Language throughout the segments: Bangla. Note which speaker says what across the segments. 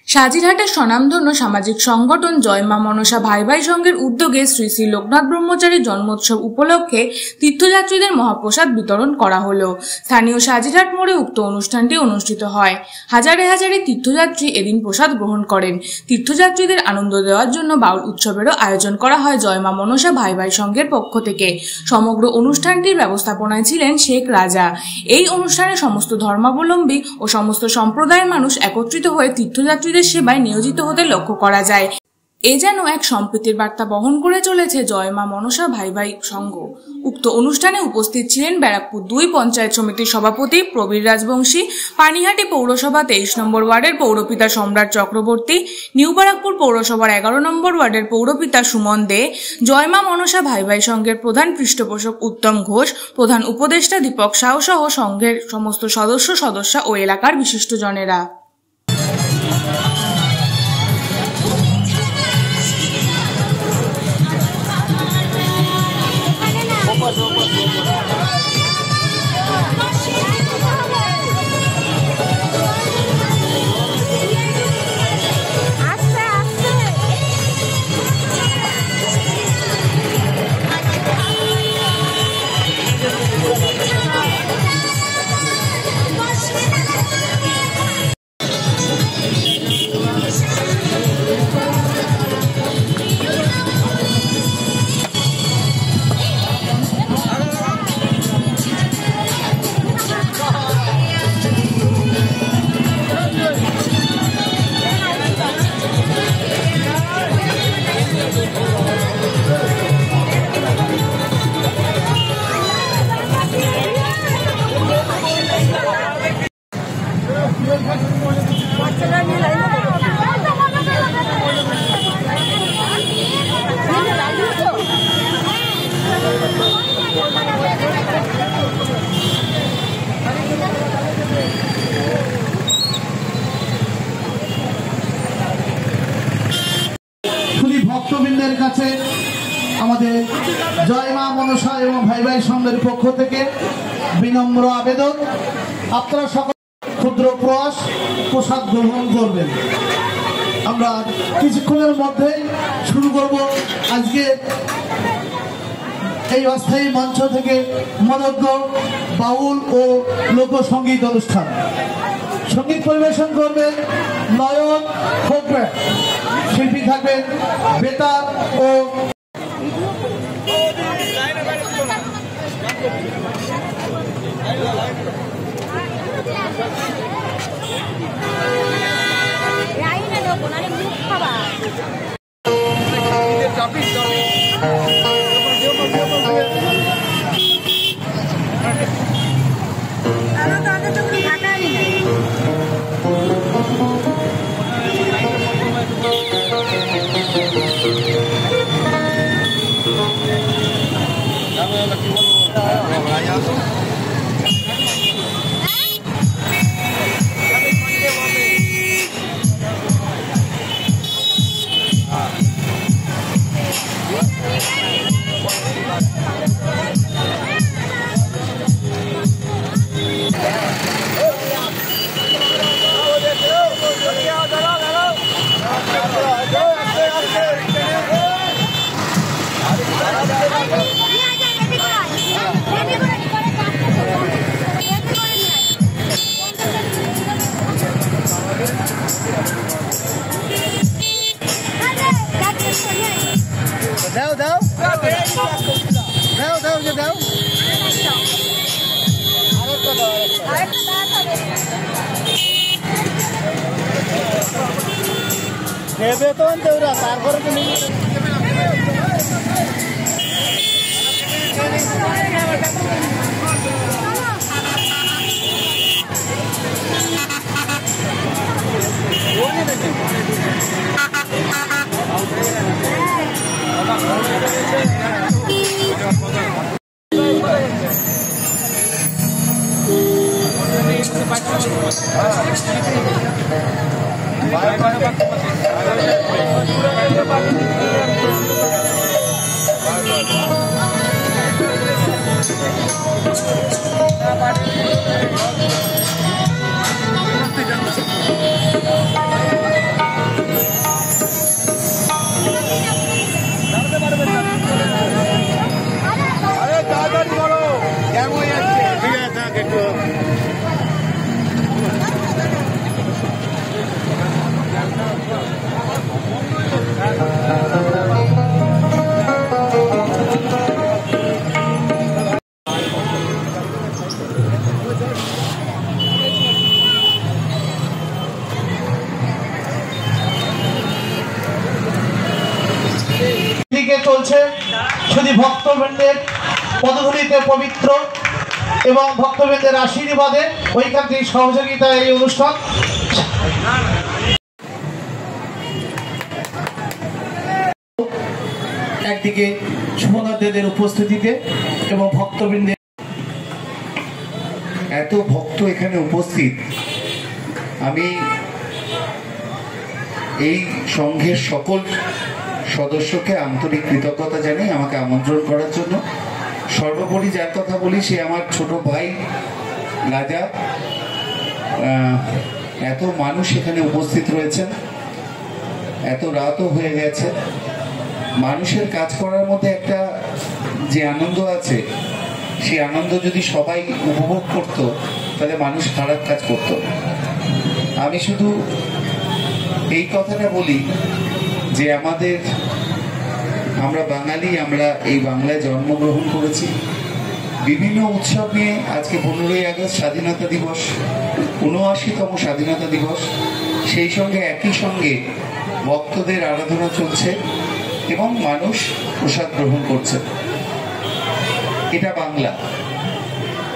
Speaker 1: সাজিরহাটের স্বনামধন্য সামাজিক সংগঠন জয় মা মনসা ভাই ভাই সংঘের উদ্যোগে শ্রী শ্রী লোকনাথ ব্রহ্মচারীর জন্মোৎসব উপলক্ষে তীর্থযাত্রীদের মহাপ্রসাদ বিতরণ করা হলো। স্থানীয় সাজিরহাট মোড়ে উক্ত অনুষ্ঠানটি অনুষ্ঠিত হয়। হাজারে হাজারে তীর্থযাত্রী এদিন প্রসাদ গ্রহণ করেন। তীর্থযাত্রীদের আনন্দ দেওয়ার জন্য বাউল উৎসবেরও আয়োজন করা হয় জয় মা মনসা ভাই ভাই সংঘের পক্ষ থেকে। সমগ্র অনুষ্ঠানটির ব্যবস্থাপনায় ছিলেন শেখ রাজা। এই অনুষ্ঠানে সমস্ত ধর্মাবলম্বী ও সমস্ত সম্প্রদায়ের মানুষ একত্রিত হয়ে তীর্থযাত্রীদের সেবায় নিয়োজিত হতে লক্ষ্য করা যায়। এ যেন এক সম্প্রীতির বার্তা বহন করে চলেছে জয় মা মনসা ভাই ভাই সংঘ। উক্ত অনুষ্ঠানে উপস্থিত ছিলেন ব্যারাকপুর 2 পঞ্চায়েত সমিতির সভাপতি প্রবীর রাজবংশী, পানিহাটি পৌরসভা 23 নম্বর ওয়ার্ডের পৌরপিতা সম্রাট চক্রবর্তী, নিউ ব্যারাকপুর পৌরসভার 11 নম্বর ওয়ার্ডের পৌরপিতা সুমন দে, জয় মা মনসা ভাই ভাই সংঘের প্রধান পৃষ্ঠপোষক উত্তম ঘোষ, প্রধান উপদেষ্টা দীপক সাউ সহ সংঘের সমস্ত সদস্যা ও এলাকার বিশিষ্টজনেরা।
Speaker 2: ভক্তবৃন্দের কাছে আমাদের জয় মা মনসা এবং ভাই ভাই সংঘের পক্ষ থেকে বিনম্র আবেদন, আপনারা সকল ক্ষুদ্র প্রসাদ গ্রহণ করবেন। আমরা কিছুক্ষণের মধ্যে শুরু করব আজকে এই অস্থায়ী মঞ্চ থেকে মনোজ্ঞ বাউল ও লোকসঙ্গীত অনুষ্ঠান। সঙ্গীত পরিবেশন করবেন নয়ন খোকরা, শিল্পী থাকবেন বেতার ও বেতন দেওয়া তারপরে তুমি দিকে চলছে শুধু ভক্তবৃন্দের পদধূলিতে পবিত্র এবং ভক্তবৃন্দের আশীর্বাদে ওইখান থেকে সহযোগিতা এই অনুষ্ঠান। একদিকে শুভনাথদের উপস্থিতিতে এবং ভক্তবৃন্দের
Speaker 3: এত ভক্ত এখানে উপস্থিত, আমি এই সংঘের সকল সদস্যকে আন্তরিক কৃতজ্ঞতা জানাই আমাকে আমন্ত্রণ করার জন্য। সর্বোপরি যার কথা বলি সে আমার ছোট ভাই রাজা। এত মানুষ এখানে উপস্থিত রয়েছেন, এত রাতও হয়ে গেছে। মানুষের কাজ করার মধ্যে একটা যে আনন্দ আছে, সেই আনন্দ যদি সবাই উপভোগ করত তাহলে মানুষ খারাপ কাজ করত। আমি শুধু এই কথাটা বলি যে আমরা বাঙালি, আমরা এই বাংলায় জন্মগ্রহণ করেছি। বিভিন্ন উৎসব নিয়ে আজকে 15ই আগস্ট স্বাধীনতা দিবস, ৭৯তম স্বাধীনতা দিবস, সেই সঙ্গে একই সঙ্গে ভক্তদের আরাধনা চলছে এবং মানুষ প্রসাদ গ্রহণ করছে। এটা বাংলা,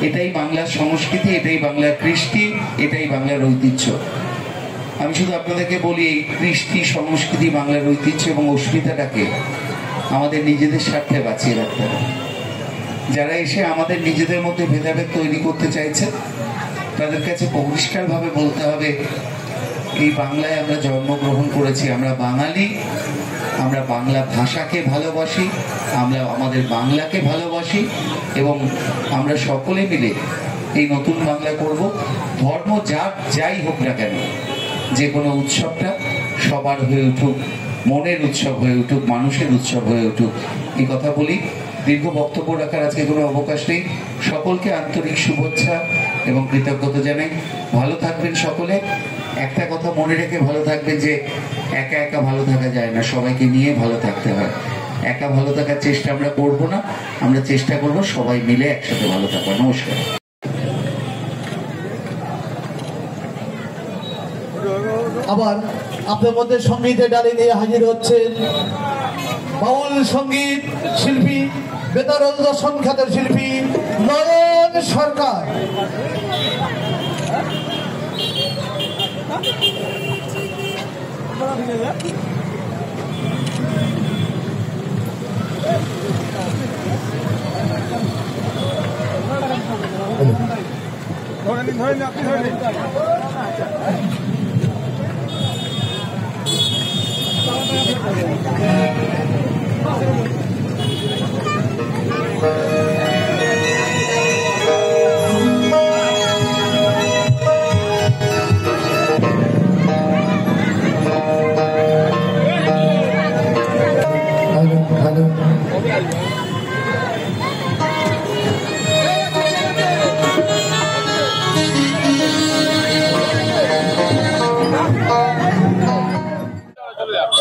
Speaker 3: এটাই বাংলার সংস্কৃতি, এটাই বাংলার কৃষ্টি, এটাই বাংলার ঐতিহ্য। আমি শুধু আপনাদেরকে বলি, এই কৃষ্টি, সংস্কৃতি, বাংলার ঐতিহ্য এবং অস্মিতাটাকে আমাদের নিজেদের স্বার্থে বাঁচিয়ে রাখতে হবে। যারা এসে আমাদের নিজেদের মধ্যে ভেদাভেদ তৈরি করতে চাইছে তাদের কাছে পরিষ্কারভাবে বলতে হবে, এই বাংলায় আমরা জন্মগ্রহণ করেছি, আমরা বাঙালি, আমরা বাংলা ভাষাকে ভালোবাসি, আমরা আমাদের বাংলাকে ভালোবাসি এবং আমরা সকলে মিলে এই নতুন বাংলা করব। ধর্ম যাই হোক না কেন, যে কোনো উৎসবটা সবার হয়ে উঠুক, মনের উৎসব হয়ে উঠুক, মানুষের উৎসব হয়ে উঠুক, এই কথা বলি। দীর্ঘ বক্তব্য রাখার আজকে কোনো অবকাশ নেই। সকলকে আন্তরিক শুভেচ্ছা এবং কৃতজ্ঞতা জানাই। ভালো থাকবেন সকলে। একটা কথা মনে রেখে ভালো থাকবেন যে একা একা ভালো থাকা যায় না, সবাইকে নিয়ে ভালো থাকতে হয়। একা ভালো থাকার চেষ্টা আমরা করব না, আমরা চেষ্টা করব সবাই মিলে একসাথে ভালো থাকা। নমস্কার।
Speaker 2: আবার আপনার মধ্যে সঙ্গীতের ডালি নিয়ে হাজির হচ্ছেন বাউল সঙ্গীত শিল্পী, বেতার দর্শন খ্যাতের শিল্পী নয়ন সরকার।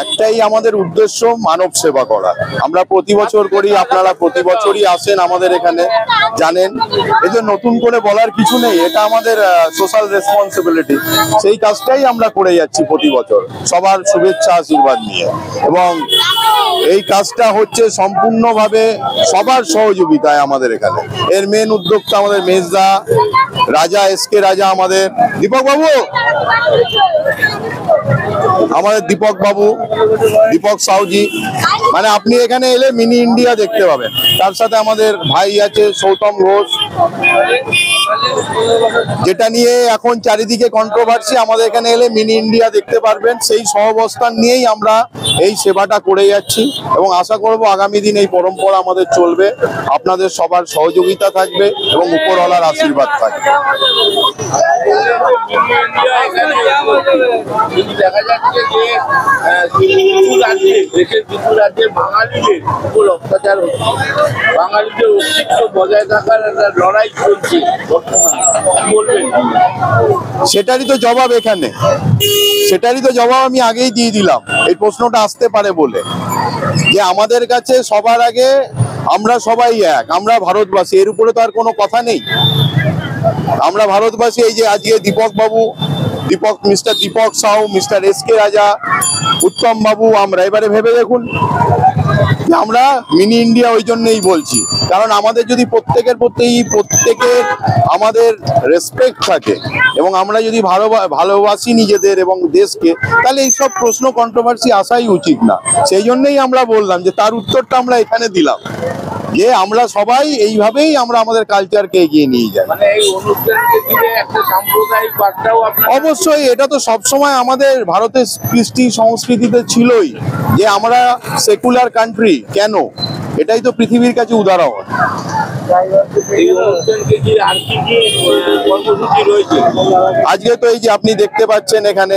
Speaker 4: একটাই আমাদের উদ্দেশ্য, মানব সেবা করা। আমরা প্রতি বছর করি, আপনারা প্রতি বছরই আসেন আমাদের এখানে, জানেন। এই যে নতুন করে বলার কিছু নেই, এটা আমাদের সোশ্যাল রেসপন্সিবিলিটি। সেই কাজটাই আমরা করে যাচ্ছি প্রতি বছর, সবার শুভেচ্ছা আশীর্বাদ নিয়ে। এবং এই কাজটা হচ্ছে সম্পূর্ণভাবে সবার সহযোগিতায় আমাদের এখানে। এর মেন উদ্যোক্তা আমাদের মেজদা রাজা, এসকে রাজা, আমাদের দীপক বাবু, আমাদের দীপক বাবু, দীপক সাউজি। মানে আপনি এখানে এলে মিনি ইন্ডিয়া দেখতে পাবেন। তার সাথে আমাদের ভাই আছে সৌতম ঘোষ, যেটা নিয়ে এখন চারিদিকে কন্ট্রোভার্সি। আমাদের এখানে এলে মিনি ইন্ডিয়া দেখতে পারবেন। সেই সহাবস্থান নিয়েই আমরা এই সেবাটা করে যাচ্ছি এবং আশা করব আগামী দিন এই পরম্পরা আমাদের চলবে। আপনাদের সবার সহযোগিতা থাকবে এবং উপরওয়ালার আশীর্বাদ থাকবে।
Speaker 5: দেখা যাচ্ছে যে কিছু রাজ্যে, দেশের কিছু রাজ্যে বাঙালিদের উপর অত্যাচার হচ্ছে, বাঙালিদের অস্তিত্ব বজায় থাকার একটা লড়াই চলছে বর্তমানে, বলবেন?
Speaker 4: সেটারই তো জবাব এখানে, সেটারই তো জবাব আমি আগেই দিয়ে দিলাম। এই প্রশ্নটা আসতে পারে বলে যে আমাদের কাছে সবার আগে আমরা সবাই এক, আমরা ভারতবাসী, এর উপরে তো আর কোনো কথা নেই। আমরা ভারতবাসী। এই যে আজকে দীপক বাবু, mister Deepak Shaw, mister SK Raja, Uttam বাবু, আমরা এবারে ভেবে দেখুন আমরা মিনি ইন্ডিয়া ওই জন্যই বলছি, কারণ আমাদের যদি প্রত্যেকের আমাদের রেসপেক্ট থাকে এবং আমরা যদি ভালোবাসি নিজেদের এবং দেশকে, তাহলে এইসব প্রশ্ন কন্ট্রোভার্সি আসাই উচিত না। সেই জন্যই আমরা বললাম যে তার উত্তরটা আমরা এখানে দিলাম, যে আমরা সবাই এইভাবেই আমরা আমাদের কালচারকে এগিয়ে নিয়ে যাই।
Speaker 5: মানে এই অনুষ্ঠানকে ঘিরে একটা সাম্প্রদায়িক বার্তাও
Speaker 4: অবশ্যই, এটা তো সবসময় আমাদের ভারতের কৃষ্টি সংস্কৃতিতে ছিলই যে আমরা সেকুলার কান্ট্রি। কেন? এটাই তো পৃথিবীর কাছে উদাহরণ। আজকে তো এই যে আপনি দেখতে পাচ্ছেন এখানে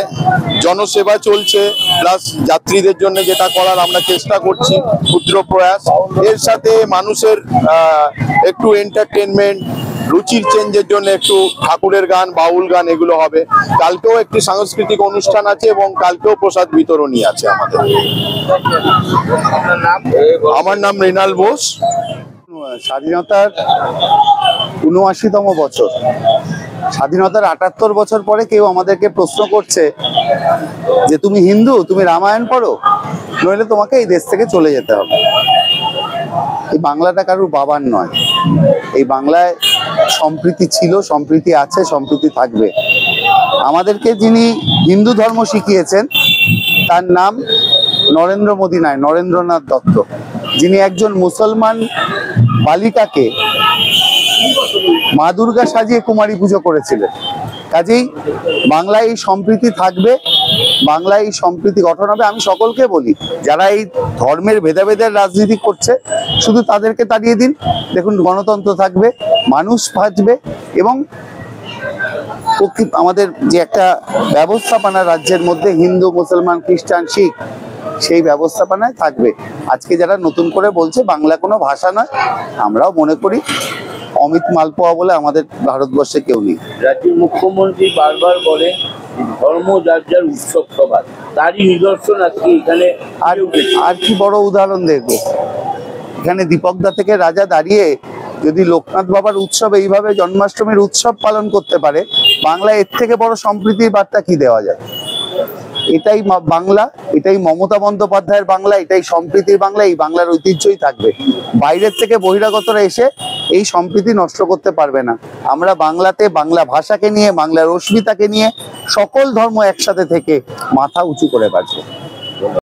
Speaker 4: জনসেবা চলছে, প্লাস যাত্রীদের জন্য যেটা করার আমরা চেষ্টা করছি, ক্ষুদ্র প্রয়াস। এর সাথে মানুষের একটু এন্টারটেনমেন্ট, রুচির চেঞ্জের জন্য একটু ঠাকুরের গান, বাউল গান এগুলো হবে। কালকেও একটি সাংস্কৃতিক অনুষ্ঠান আছে এবং কালকেও প্রসাদ বিতরণী আছে আমাদের। আমার নাম মৃণাল বোস।
Speaker 6: স্বাধীনতার ৭৯তম বছর, স্বাধীনতার ৭৮ বছর পরে কেউ আমাদেরকে প্রশ্ন করছে যে তুমি হিন্দু, তুমি রামায়ণ পড়ো, নইলে তোমাকে এই দেশ থেকে চলে যেতে হবে। এই বাংলাটা কারুর বাবার নয়। এই বাংলায় সম্প্রীতি ছিল, সম্প্রীতি আছে, সম্প্রীতি থাকবে। আমাদেরকে যিনি হিন্দু ধর্ম শিখিয়েছেন তার নাম নরেন্দ্র মোদী নয়, নরেন্দ্রনাথ দত্ত, যিনি একজন মুসলমান বালিকাকে মা দুর্গা সাজিয়ে কুমারী পুজো করেছিলেন। কাজেই বাংলায় এই সম্প্রীতি থাকবে, বাংলায় এই সম্প্রীতি গঠন হবে। আমি সকলকে বলি, যারা এই ধর্মের ভেদাভেদের রাজনীতি করছে, শুধু তাদেরকে তাড়িয়ে দিন। দেখুন, গণতন্ত্র থাকবে, মানুষ বাঁচবে এবং আমাদের যে একটা ব্যবস্থাপনা রাজ্যের মধ্যে হিন্দু, মুসলমান, খ্রিস্টান, শিখ, সেই ব্যবস্থাপনায় থাকবে। আজকে যারা নতুন করে বলছে বাংলা কোনো ভাষা নয়, আমরাও মনে করি অমিত মালপোয়া বলে আমাদের ভারতবর্ষে কেউ নেই।
Speaker 5: রাজ্যের মুখ্যমন্ত্রী বারবার বলে ধর্ম যার যার উৎসব সবার, তারই নিদর্শন আজকে এখানে।
Speaker 6: আর কি বড় উদাহরণ দেখবো? এখানে দীপকদা থেকে রাজা দাঁড়িয়ে যদি লোকনাথ বাবার উৎসব এইভাবে জন্মাষ্টমীর উৎসব পালন করতে পারে, বাংলায় এর থেকে বড় সম্প্রীতির বার্তা কি দেওয়া যায়? এটাই বাংলা, এটাই মমতা বন্দ্যোপাধ্যায়ের বাংলা, এটাই সম্প্রীতির বাংলা। এই বাংলার ঐতিহ্যই থাকবে। বাইরের থেকে বহিরাগতরা এসে এই সম্প্রীতি নষ্ট করতে পারবে না। আমরা বাংলাতে বাংলা ভাষাকে নিয়ে, বাংলার অস্মিতাকে নিয়ে সকল ধর্ম একসাথে থেকে মাথা উঁচু করে বাঁচবো।